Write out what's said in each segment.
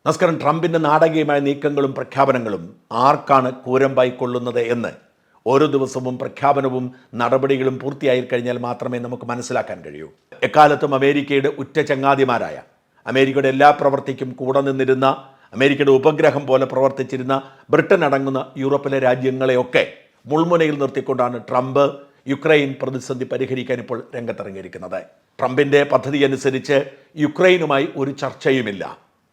നമസ്കാരം. ട്രംപിൻ്റെ നാടകീയമായ നീക്കങ്ങളും പ്രഖ്യാപനങ്ങളും ആർക്കാണ് കൂരമ്പായി കൊള്ളുന്നത് എന്ന് ഓരോ ദിവസവും പ്രഖ്യാപനവും നടപടികളും പൂർത്തിയായി കഴിഞ്ഞാൽ മാത്രമേ നമുക്ക് മനസ്സിലാക്കാൻ കഴിയൂ. എക്കാലത്തും അമേരിക്കയുടെ ഉറ്റ ചങ്ങാതിമാരായ, അമേരിക്കയുടെ എല്ലാ പ്രവൃത്തിക്കും കൂടെ നിന്നിരുന്ന, അമേരിക്കയുടെ ഉപഗ്രഹം പോലെ പ്രവർത്തിച്ചിരുന്ന ബ്രിട്ടൻ അടങ്ങുന്ന യൂറോപ്പിലെ രാജ്യങ്ങളെയൊക്കെ മുൾമുനയിൽ നിർത്തിക്കൊണ്ടാണ് ട്രംപ് യുക്രൈൻ പ്രതിസന്ധി പരിഹരിക്കാൻ ഇപ്പോൾ രംഗത്തിറങ്ങിയിരിക്കുന്നത്. ട്രംപിൻ്റെ പദ്ധതി അനുസരിച്ച് യുക്രൈനുമായി ഒരു ചർച്ചയുമില്ല.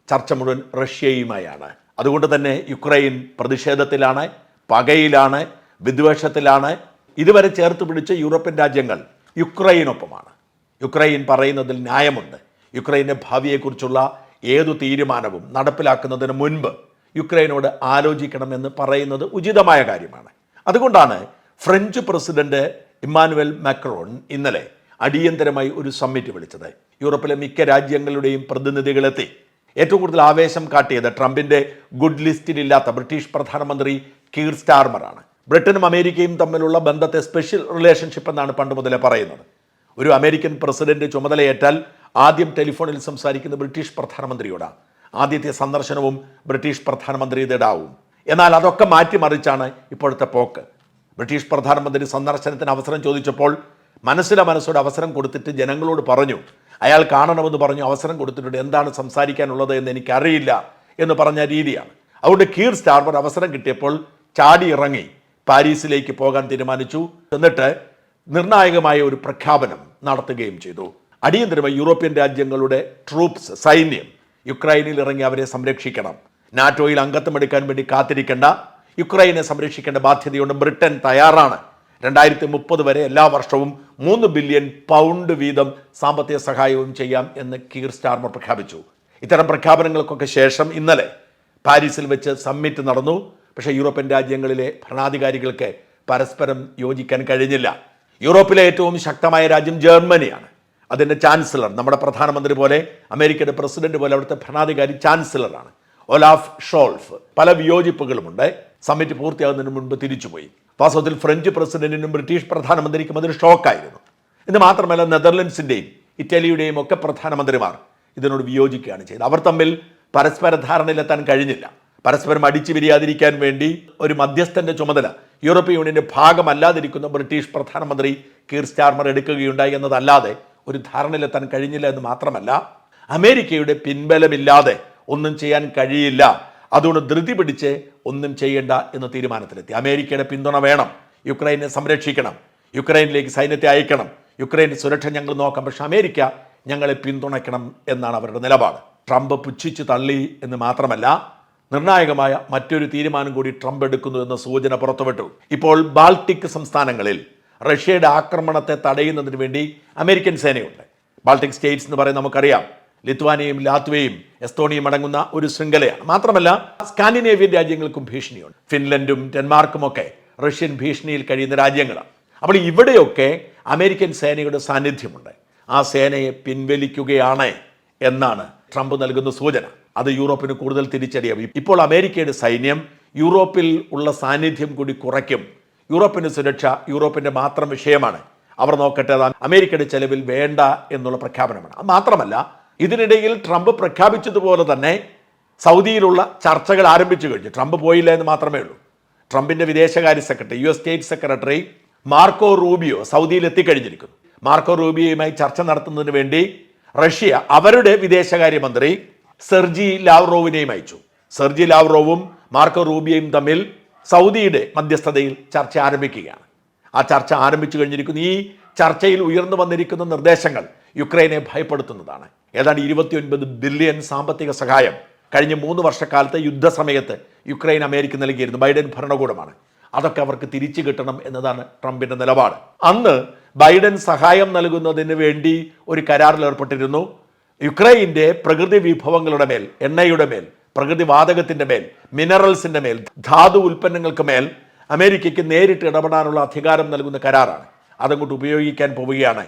ചർച്ച മുഴുവൻ റഷ്യയുമായാണ്. അതുകൊണ്ട് തന്നെ യുക്രൈൻ പ്രതിഷേധത്തിലാണ്, പകയിലാണ്, വിദ്വേഷത്തിലാണ്. ഇതുവരെ ചേർത്ത് പിടിച്ച യൂറോപ്യൻ രാജ്യങ്ങൾ യുക്രൈനൊപ്പമാണ്. യുക്രൈൻ പറയുന്നതിൽ ന്യായമുണ്ട്. യുക്രൈൻ്റെ ഭാവിയെക്കുറിച്ചുള്ള ഏതു തീരുമാനവും നടപ്പിലാക്കുന്നതിന് മുൻപ് യുക്രൈനോട് ആലോചിക്കണമെന്ന് പറയുന്നത് ഉചിതമായ കാര്യമാണ്. അതുകൊണ്ടാണ് ഫ്രഞ്ച് പ്രസിഡന്റ് ഇമ്മാനുവൽ മാക്രോൺ ഇന്നലെ അടിയന്തരമായി ഒരു സമ്മിറ്റ് വിളിച്ചത്. യൂറോപ്പിലെ മിക്ക രാജ്യങ്ങളുടെയും പ്രതിനിധികളെത്തി. ഏറ്റവും കൂടുതൽ ആവേശം കാട്ടിയത് ട്രംപിൻ്റെ ഗുഡ് ലിസ്റ്റിലില്ലാത്ത ബ്രിട്ടീഷ് പ്രധാനമന്ത്രി കീർ സ്റ്റാർമറാണ്. ബ്രിട്ടനും അമേരിക്കയും തമ്മിലുള്ള ബന്ധത്തെ സ്പെഷ്യൽ റിലേഷൻഷിപ്പ് എന്നാണ് പണ്ട് മുതലേ പറയുന്നത്. ഒരു അമേരിക്കൻ പ്രസിഡന്റ് ചുമതലയേറ്റാൽ ആദ്യം ടെലിഫോണിൽ സംസാരിക്കുന്ന ബ്രിട്ടീഷ് പ്രധാനമന്ത്രിയോടാണ്. ആദ്യത്തെ സന്ദർശനവും ബ്രിട്ടീഷ് പ്രധാനമന്ത്രിയുടേതാവും. എന്നാൽ അതൊക്കെ മാറ്റിമറിച്ചാണ് ഇപ്പോഴത്തെ പോക്ക്. ബ്രിട്ടീഷ് പ്രധാനമന്ത്രി സന്ദർശനത്തിന് അവസരം ചോദിച്ചപ്പോൾ മനസ്സോട് അവസരം കൊടുത്തിട്ട് ജനങ്ങളോട് പറഞ്ഞു, അയാൾ കാണണമെന്ന് പറഞ്ഞു, അവസരം കൊടുത്തിട്ടുണ്ട്, എന്താണ് സംസാരിക്കാനുള്ളത് എന്ന് എനിക്കറിയില്ല എന്ന് പറഞ്ഞ രീതിയാണ്. അതുകൊണ്ട് കീർ സ്റ്റാർമർ അവസരം കിട്ടിയപ്പോൾ ചാടി ഇറങ്ങി പാരീസിലേക്ക് പോകാൻ തീരുമാനിച്ചു. എന്നിട്ട് നിർണായകമായ ഒരു പ്രഖ്യാപനം നടത്തുകയും ചെയ്തു. അടിയന്തരമായി യൂറോപ്യൻ രാജ്യങ്ങളുടെ ട്രൂപ്സ്, സൈന്യം യുക്രൈനിൽ ഇറങ്ങി അവരെ സംരക്ഷിക്കണം. നാറ്റോയിൽ അംഗത്വം എടുക്കാൻ വേണ്ടി കാത്തിരിക്കേണ്ട, യുക്രൈനെ സംരക്ഷിക്കേണ്ട ബാധ്യതയുണ്ട്. ബ്രിട്ടൻ തയ്യാറാണ്. 2030 വരെ എല്ലാ വർഷവും 3 ബില്യൺ പൗണ്ട് വീതം സാമ്പത്തിക സഹായവും ചെയ്യാം എന്ന് കീർ സ്റ്റാർമർ പ്രഖ്യാപിച്ചു. ഇത്തരം പ്രഖ്യാപനങ്ങൾക്കൊക്കെ ശേഷം ഇന്നലെ പാരീസിൽ വെച്ച് സമ്മിറ്റ് നടന്നു. പക്ഷേ യൂറോപ്യൻ രാജ്യങ്ങളിലെ ഭരണാധികാരികൾക്ക് പരസ്പരം യോജിക്കാൻ കഴിഞ്ഞില്ല. യൂറോപ്പിലെ ഏറ്റവും ശക്തമായ രാജ്യം ജർമ്മനിയാണ്. അതിൻ്റെ ചാൻസലർ, നമ്മുടെ പ്രധാനമന്ത്രി പോലെ, അമേരിക്കയുടെ പ്രസിഡന്റ് പോലെ അവിടുത്തെ ഭരണാധികാരി ചാൻസലറാണ് ഒലാഫ് ഷോൾഫ്. പല വിയോജിപ്പുകളുമുണ്ട്. സമ്മിറ്റ് പൂർത്തിയാകുന്നതിന് മുൻപ് തിരിച്ചുപോയി. വാസ്തവത്തിൽ ഫ്രഞ്ച് പ്രസിഡന്റിനും ബ്രിട്ടീഷ് പ്രധാനമന്ത്രിക്കും അതൊരു ഷോക്കായിരുന്നു. ഇത് മാത്രമല്ല, നെതർലൻഡ്സിൻ്റെയും ഇറ്റലിയുടെയും ഒക്കെ പ്രധാനമന്ത്രിമാർ ഇതിനോട് വിയോജിക്കുകയാണ് ചെയ്തത്. അവർ തമ്മിൽ പരസ്പര ധാരണയിലെത്താൻ കഴിഞ്ഞില്ല. പരസ്പരം അടിച്ചു പിരിയാതിരിക്കാൻ വേണ്ടി ഒരു മധ്യസ്ഥന്റെ ചുമതല യൂറോപ്യൻ യൂണിയന്റെ ഭാഗമല്ലാതിരിക്കുന്ന ബ്രിട്ടീഷ് പ്രധാനമന്ത്രി കീർ സ്റ്റാർമർ എടുക്കുകയുണ്ടായി എന്നതല്ലാതെ ഒരു ധാരണയിലെത്താൻ കഴിഞ്ഞില്ല എന്ന് മാത്രമല്ല, അമേരിക്കയുടെ പിൻബലമില്ലാതെ ഒന്നും ചെയ്യാൻ കഴിയില്ല. അതുകൊണ്ട് ധൃതി പിടിച്ച് ഒന്നും ചെയ്യേണ്ട എന്ന തീരുമാനത്തിലെത്തി. അമേരിക്കയുടെ പിന്തുണ വേണം, യുക്രൈനെ സംരക്ഷിക്കണം, യുക്രൈനിലേക്ക് സൈന്യത്തെ അയക്കണം, യുക്രൈൻ്റെ സുരക്ഷ ഞങ്ങൾ നോക്കാം, പക്ഷെ അമേരിക്ക ഞങ്ങളെ പിന്തുണയ്ക്കണം എന്നാണ് അവരുടെ നിലപാട്. ട്രംപ് പുച്ഛിച്ച് തള്ളി എന്ന് മാത്രമല്ല, നിർണായകമായ മറ്റൊരു തീരുമാനം കൂടി ട്രംപ് എടുക്കുന്നു എന്ന സൂചന പുറത്തുവിട്ടു. ഇപ്പോൾ ബാൾട്ടിക് സംസ്ഥാനങ്ങളിൽ റഷ്യയുടെ ആക്രമണത്തെ തടയുന്നതിന് വേണ്ടി അമേരിക്കൻ സേനയുണ്ട്. ബാൾട്ടിക് സ്റ്റേറ്റ്സ് എന്ന് പറയുന്നത് നമുക്കറിയാം, ലിത്വാനിയയും ലാത്വിയയും എസ്തോണിയയും അടങ്ങുന്ന ഒരു ശൃംഖലയാണ്. മാത്രമല്ല, സ്കാൻഡിനേവിയൻ രാജ്യങ്ങൾക്കും ഭീഷണിയുണ്ട്. ഫിൻലൻഡും ഡെൻമാർക്കും ഒക്കെ റഷ്യൻ ഭീഷണിയിൽ കഴിയുന്ന രാജ്യങ്ങളാണ്. അപ്പോൾ ഇവിടെയൊക്കെ അമേരിക്കൻ സേനയുടെ സാന്നിധ്യമുണ്ട്. ആ സേനയെ പിൻവലിക്കുകയാണ് എന്നാണ് ട്രംപ് നൽകുന്ന സൂചന. അത് യൂറോപ്പിന് കൂടുതൽ തിരിച്ചടിയാവും. ഇപ്പോൾ അമേരിക്കയുടെ സൈന്യം യൂറോപ്പിൽ ഉള്ള സാന്നിധ്യം കൂടി കുറയ്ക്കും. യൂറോപ്പിൻ്റെ സുരക്ഷ യൂറോപ്പിൻ്റെ മാത്രം വിഷയമാണ്. അവർ നോക്കട്ടെ, അമേരിക്കയുടെ ചെലവിൽ വേണ്ട എന്നുള്ള പ്രഖ്യാപനമാണ്. മാത്രമല്ല, ഇതിനിടയിൽ ട്രംപ് പ്രഖ്യാപിച്ചതുപോലെ തന്നെ സൗദിയിലുള്ള ചർച്ചകൾ ആരംഭിച്ചു കഴിഞ്ഞു. ട്രംപ് പോയില്ല എന്ന് മാത്രമേ ഉള്ളൂ. ട്രംപിൻ്റെ വിദേശകാര്യ secretary, US state secretary Marco Rubio സൗദിയിൽ എത്തിക്കഴിഞ്ഞിരിക്കുന്നു. മാർക്കോ റൂബിയോയുമായി ചർച്ച നടത്തുന്നതിന് വേണ്ടി റഷ്യ അവരുടെ വിദേശകാര്യമന്ത്രി സെർജി ലാവ്റോവിനെയും അയച്ചു. സെർജി ലാവ്റോവും മാർക്കോ റൂബിയോയും തമ്മിൽ സൗദിയുടെ മധ്യസ്ഥതയിൽ ചർച്ച ആരംഭിക്കുകയാണ്. ആ ചർച്ച ആരംഭിച്ചു കഴിഞ്ഞിരിക്കുന്നു. ഈ ചർച്ചയിൽ ഉയർന്നു വന്നിരിക്കുന്ന നിർദ്ദേശങ്ങൾ യുക്രൈനെ ഭയപ്പെടുത്തുന്നതാണ്. ഏതാണ്ട് 29 ബില്യൺ സാമ്പത്തിക സഹായം കഴിഞ്ഞ 3 വർഷക്കാലത്തെ യുദ്ധസമയത്ത് യുക്രൈൻ അമേരിക്ക നൽകിയിരുന്നു. ബൈഡൻ ഭരണകൂടമാണ്. അതൊക്കെ അവർക്ക് തിരിച്ചു കിട്ടണം എന്നതാണ് ട്രംപിൻ്റെ നിലപാട്. അന്ന് ബൈഡൻ സഹായം നൽകുന്നതിന് വേണ്ടി ഒരു കരാറിൽ ഏർപ്പെട്ടിരുന്നു. യുക്രൈൻ്റെ പ്രകൃതി വിഭവങ്ങളുടെ മേൽ, എണ്ണയുടെ മേൽ, പ്രകൃതി വാതകത്തിൻ്റെ മേൽ, മിനറൽസിൻ്റെ മേൽ, ധാതു ഉൽപ്പന്നങ്ങൾക്ക് മേൽ അമേരിക്കയ്ക്ക് നേരിട്ട് ഇടപെടാനുള്ള അധികാരം നൽകുന്ന കരാറാണ്. അതങ്ങോട്ട് ഉപയോഗിക്കാൻ പോവുകയാണ്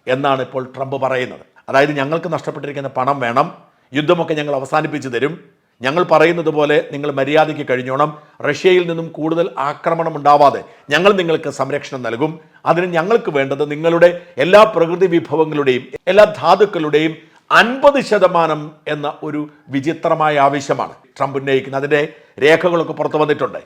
എന്നാണ് ഇപ്പോൾ ട്രംപ് പറയുന്നത്. അതായത്, ഞങ്ങൾക്ക് നഷ്ടപ്പെട്ടിരിക്കുന്ന പണം വേണം, യുദ്ധമൊക്കെ ഞങ്ങൾ അവസാനിപ്പിച്ചു തരും, ഞങ്ങൾ പറയുന്നത് പോലെ നിങ്ങൾ മര്യാദയ്ക്ക് കഴിഞ്ഞോണം, റഷ്യയിൽ നിന്നും കൂടുതൽ ആക്രമണം ഉണ്ടാവാതെ ഞങ്ങൾ നിങ്ങൾക്ക് സംരക്ഷണം നൽകും, അതിന് ഞങ്ങൾക്ക് വേണ്ടത് നിങ്ങളുടെ എല്ലാ പ്രകൃതി വിഭവങ്ങളുടെയും എല്ലാ ധാതുക്കളുടെയും 50% എന്ന ഒരു വിചിത്രമായ ആവശ്യമാണ് ട്രംപ് ഉന്നയിക്കുന്നത്. അതിൻ്റെ രേഖകളൊക്കെ പുറത്തു വന്നിട്ടുണ്ട്.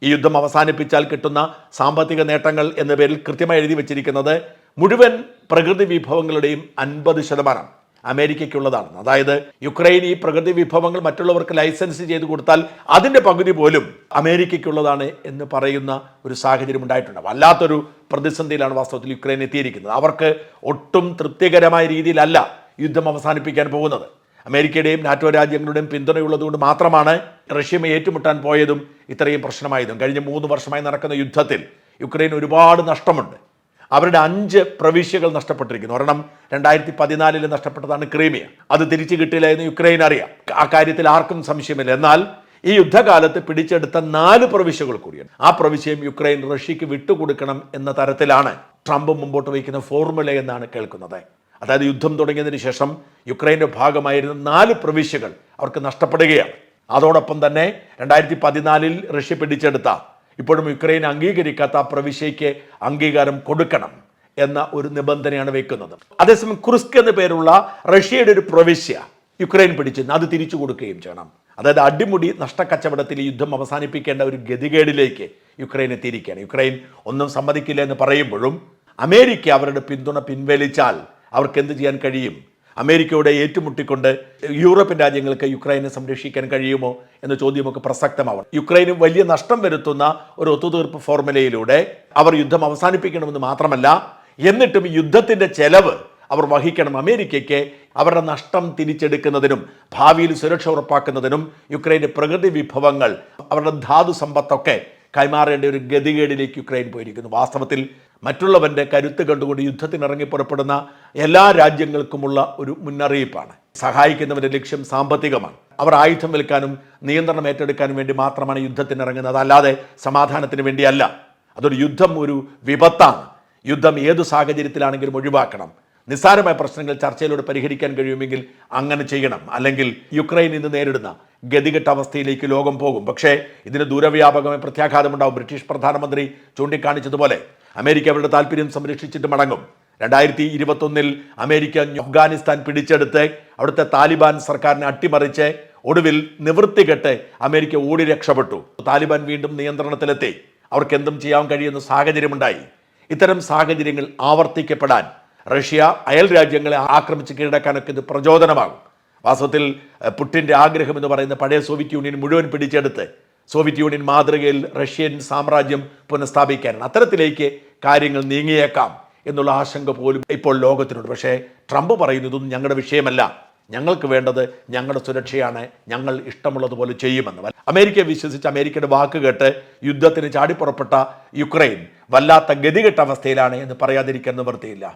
ഈ യുദ്ധം അവസാനിപ്പിച്ചാൽ കിട്ടുന്ന സാമ്പത്തിക നേട്ടങ്ങൾ എന്ന പേരിൽ കൃത്യമായി എഴുതി വച്ചിരിക്കുന്നത് മുഴുവൻ പ്രകൃതി വിഭവങ്ങളുടെയും 50% അമേരിക്കയ്ക്കുള്ളതാണ്. അതായത് യുക്രൈൻ ഈ പ്രകൃതി വിഭവങ്ങൾ മറ്റുള്ളവർക്ക് ലൈസൻസ് ചെയ്ത് കൊടുത്താൽ അതിൻ്റെ പകുതി പോലും അമേരിക്കയ്ക്കുള്ളതാണ് എന്ന് പറയുന്ന ഒരു സാഹചര്യം ഉണ്ടായിട്ടുണ്ട്. വല്ലാത്തൊരു പ്രതിസന്ധിയിലാണ് വാസ്തവത്തിൽ യുക്രൈൻ എത്തിയിരിക്കുന്നത്. അവർക്ക് ഒട്ടും തൃപ്തികരമായ രീതിയിലല്ല യുദ്ധം അവസാനിപ്പിക്കാൻ പോകുന്നത്. അമേരിക്കയുടെയും നാറ്റോ രാജ്യങ്ങളുടെയും പിന്തുണയുള്ളതുകൊണ്ട് മാത്രമാണ് റഷ്യയുമായി ഏറ്റുമുട്ടാൻ പോയതും ഇത്രയും പ്രശ്നമായതും. കഴിഞ്ഞ 3 വർഷമായി നടക്കുന്ന യുദ്ധത്തിൽ യുക്രൈൻ ഒരുപാട് നഷ്ടമുണ്ട്. അവരുടെ 5 പ്രവിശ്യകൾ നഷ്ടപ്പെട്ടിരിക്കുന്നു. ഒരെണ്ണം 2014 നഷ്ടപ്പെട്ടതാണ് ക്രീമിയ. അത് തിരിച്ചു കിട്ടില്ല എന്ന് യുക്രൈൻ അറിയാം. ആ കാര്യത്തിൽ ആർക്കും സംശയമില്ല. എന്നാൽ ഈ യുദ്ധകാലത്ത് പിടിച്ചെടുത്ത 4 പ്രവിശ്യകൾ കൂടിയാണ്. ആ പ്രവിശ്യയും യുക്രൈൻ റഷ്യക്ക് വിട്ടുകൊടുക്കണം എന്ന തരത്തിലാണ് ട്രംപ് മുമ്പോട്ട് വയ്ക്കുന്ന ഫോർമുല എന്നാണ് കേൾക്കുന്നത്. അതായത് യുദ്ധം തുടങ്ങിയതിന് ശേഷം യുക്രൈൻ്റെ ഭാഗമായിരുന്ന 4 പ്രവിശ്യകൾ അവർക്ക് നഷ്ടപ്പെടുകയാണ്. അതോടൊപ്പം തന്നെ 2014 റഷ്യ പിടിച്ചെടുത്ത ഇപ്പോഴും യുക്രൈൻ അംഗീകരിക്കാത്ത ആ പ്രവിശ്യയ്ക്ക് അംഗീകാരം കൊടുക്കണം എന്ന ഒരു നിബന്ധനയാണ് വെക്കുന്നത്. അതേസമയം കുർസ്ക് എന്ന പേരുള്ള റഷ്യയുടെ ഒരു പ്രവിശ്യ യുക്രൈൻ പിടിച്ചെന്ന് അത് തിരിച്ചു കൊടുക്കുകയും ചെയ്യണം. അതായത് അടിമുടി നഷ്ടക്കച്ചവടത്തിൽ യുദ്ധം അവസാനിപ്പിക്കേണ്ട ഒരു ഗതികേടിലേക്ക് യുക്രൈൻ എത്തിയിരിക്കുകയാണ്. യുക്രൈൻ ഒന്നും സമ്മതിക്കില്ല എന്ന് പറയുമ്പോഴും അമേരിക്ക അവരുടെ പിന്തുണ പിൻവലിച്ചാൽ അവർക്ക് എന്ത് ചെയ്യാൻ കഴിയും? അമേരിക്കയോട് ഏറ്റുമുട്ടിക്കൊണ്ട് യൂറോപ്യൻ രാജ്യങ്ങൾക്ക് യുക്രൈനെ സംരക്ഷിക്കാൻ കഴിയുമോ എന്ന ചോദ്യമൊക്കെ പ്രസക്തമാവണം. യുക്രൈന് വലിയ നഷ്ടം വരുത്തുന്ന ഒരു ഒത്തുതീർപ്പ് ഫോർമുലയിലൂടെ അവർ യുദ്ധം അവസാനിപ്പിക്കണമെന്ന് മാത്രമല്ല, എന്നിട്ടും യുദ്ധത്തിൻ്റെ ചെലവ് അവർ വഹിക്കണം. അമേരിക്കയ്ക്ക് അവരുടെ നഷ്ടം തിരിച്ചെടുക്കുന്നതിനും ഭാവിയിൽ സുരക്ഷ ഉറപ്പാക്കുന്നതിനും യുക്രൈൻ്റെ പ്രകൃതി വിഭവങ്ങൾ അവരുടെ ധാതു സമ്പത്തൊക്കെ കൈമാറേണ്ട ഒരു ഗതികേടിലേക്ക് യുക്രൈൻ പോയിരിക്കുന്നു. വാസ്തവത്തിൽ മറ്റുള്ളവൻ്റെ കരുത്ത് കണ്ടുകൊണ്ട് യുദ്ധത്തിനിറങ്ങി പുറപ്പെടുന്ന എല്ലാ രാജ്യങ്ങൾക്കുമുള്ള ഒരു മുന്നറിയിപ്പാണ്. സഹായിക്കുന്നവൻ്റെ ലക്ഷ്യം സാമ്പത്തികമാണ്. അവർ ആയുധം വിൽക്കാനും നിയന്ത്രണം ഏറ്റെടുക്കാനും വേണ്ടി മാത്രമാണ് യുദ്ധത്തിനിറങ്ങുന്നത്, അല്ലാതെ സമാധാനത്തിന് വേണ്ടിയല്ല. അതൊരു യുദ്ധം ഒരു വിപത്താണ്. യുദ്ധം ഏതു സാഹചര്യത്തിലാണെങ്കിലും ഒഴിവാക്കണം. നിസ്സാരമായ പ്രശ്നങ്ങൾ ചർച്ചയിലൂടെ പരിഹരിക്കാൻ കഴിയുമെങ്കിൽ അങ്ങനെ ചെയ്യണം. അല്ലെങ്കിൽ യുക്രൈൻ ഇന്ന് നേരിടുന്ന ഗതികെട്ട അവസ്ഥയിലേക്ക് ലോകം പോകും. പക്ഷേ ഇതിന് ദൂരവ്യാപകമായ പ്രത്യാഘാതമുണ്ടാവും. ബ്രിട്ടീഷ് പ്രധാനമന്ത്രി ചൂണ്ടിക്കാണിച്ചതുപോലെ അമേരിക്ക അവരുടെ താല്പര്യം സംരക്ഷിച്ചിട്ട് മടങ്ങും. 2021 അമേരിക്ക അഫ്ഗാനിസ്ഥാൻ പിടിച്ചെടുത്ത് അവിടുത്തെ താലിബാൻ സർക്കാരിനെ അട്ടിമറിച്ച് ഒടുവിൽ നിവൃത്തികെട്ട് അമേരിക്ക ഓടി രക്ഷപ്പെട്ടു. താലിബാൻ വീണ്ടും നിയന്ത്രണത്തിലെത്തി. അവർക്ക് എന്തും ചെയ്യാൻ കഴിയുന്ന സാഹചര്യമുണ്ടായി. ഇത്തരം സാഹചര്യങ്ങൾ ആവർത്തിക്കപ്പെടാൻ റഷ്യ അയൽ രാജ്യങ്ങളെ ആക്രമിച്ച് കീഴടക്കാനൊക്കെ ഇത് പ്രചോദനമാകും. വാസ്തവത്തിൽ പുടിൻ്റെ ആഗ്രഹം എന്ന് പറയുന്ന പഴയ സോവിയറ്റ് യൂണിയൻ മുഴുവൻ പിടിച്ചെടുത്ത് സോവിയറ്റ് യൂണിയൻ മാതൃകയിൽ റഷ്യൻ സാമ്രാജ്യം പുനഃസ്ഥാപിക്കാനാണ്. അത്തരത്തിലേക്ക് കാര്യങ്ങൾ നീങ്ങിയേക്കാം എന്നുള്ള ആശങ്ക പോലും ഇപ്പോൾ ലോകത്തിനുണ്ട്. പക്ഷേ ട്രംപ് പറയുന്നതൊന്നും ഞങ്ങളുടെ വിഷയമല്ല, ഞങ്ങൾക്ക് വേണ്ടത് ഞങ്ങളുടെ സുരക്ഷയാണ്, ഞങ്ങൾ ഇഷ്ടമുള്ളതുപോലെ ചെയ്യുമെന്ന്. അമേരിക്കയെ വിശ്വസിച്ച് അമേരിക്കയുടെ വാക്ക് കേട്ട് യുദ്ധത്തിന് ചാടിപ്പുറപ്പെട്ട യുക്രൈൻ വല്ലാത്ത ഗതികെട്ട അവസ്ഥയിലാണ് എന്ന് പറയാതിരിക്കാൻ നിവൃത്തിയില്ല.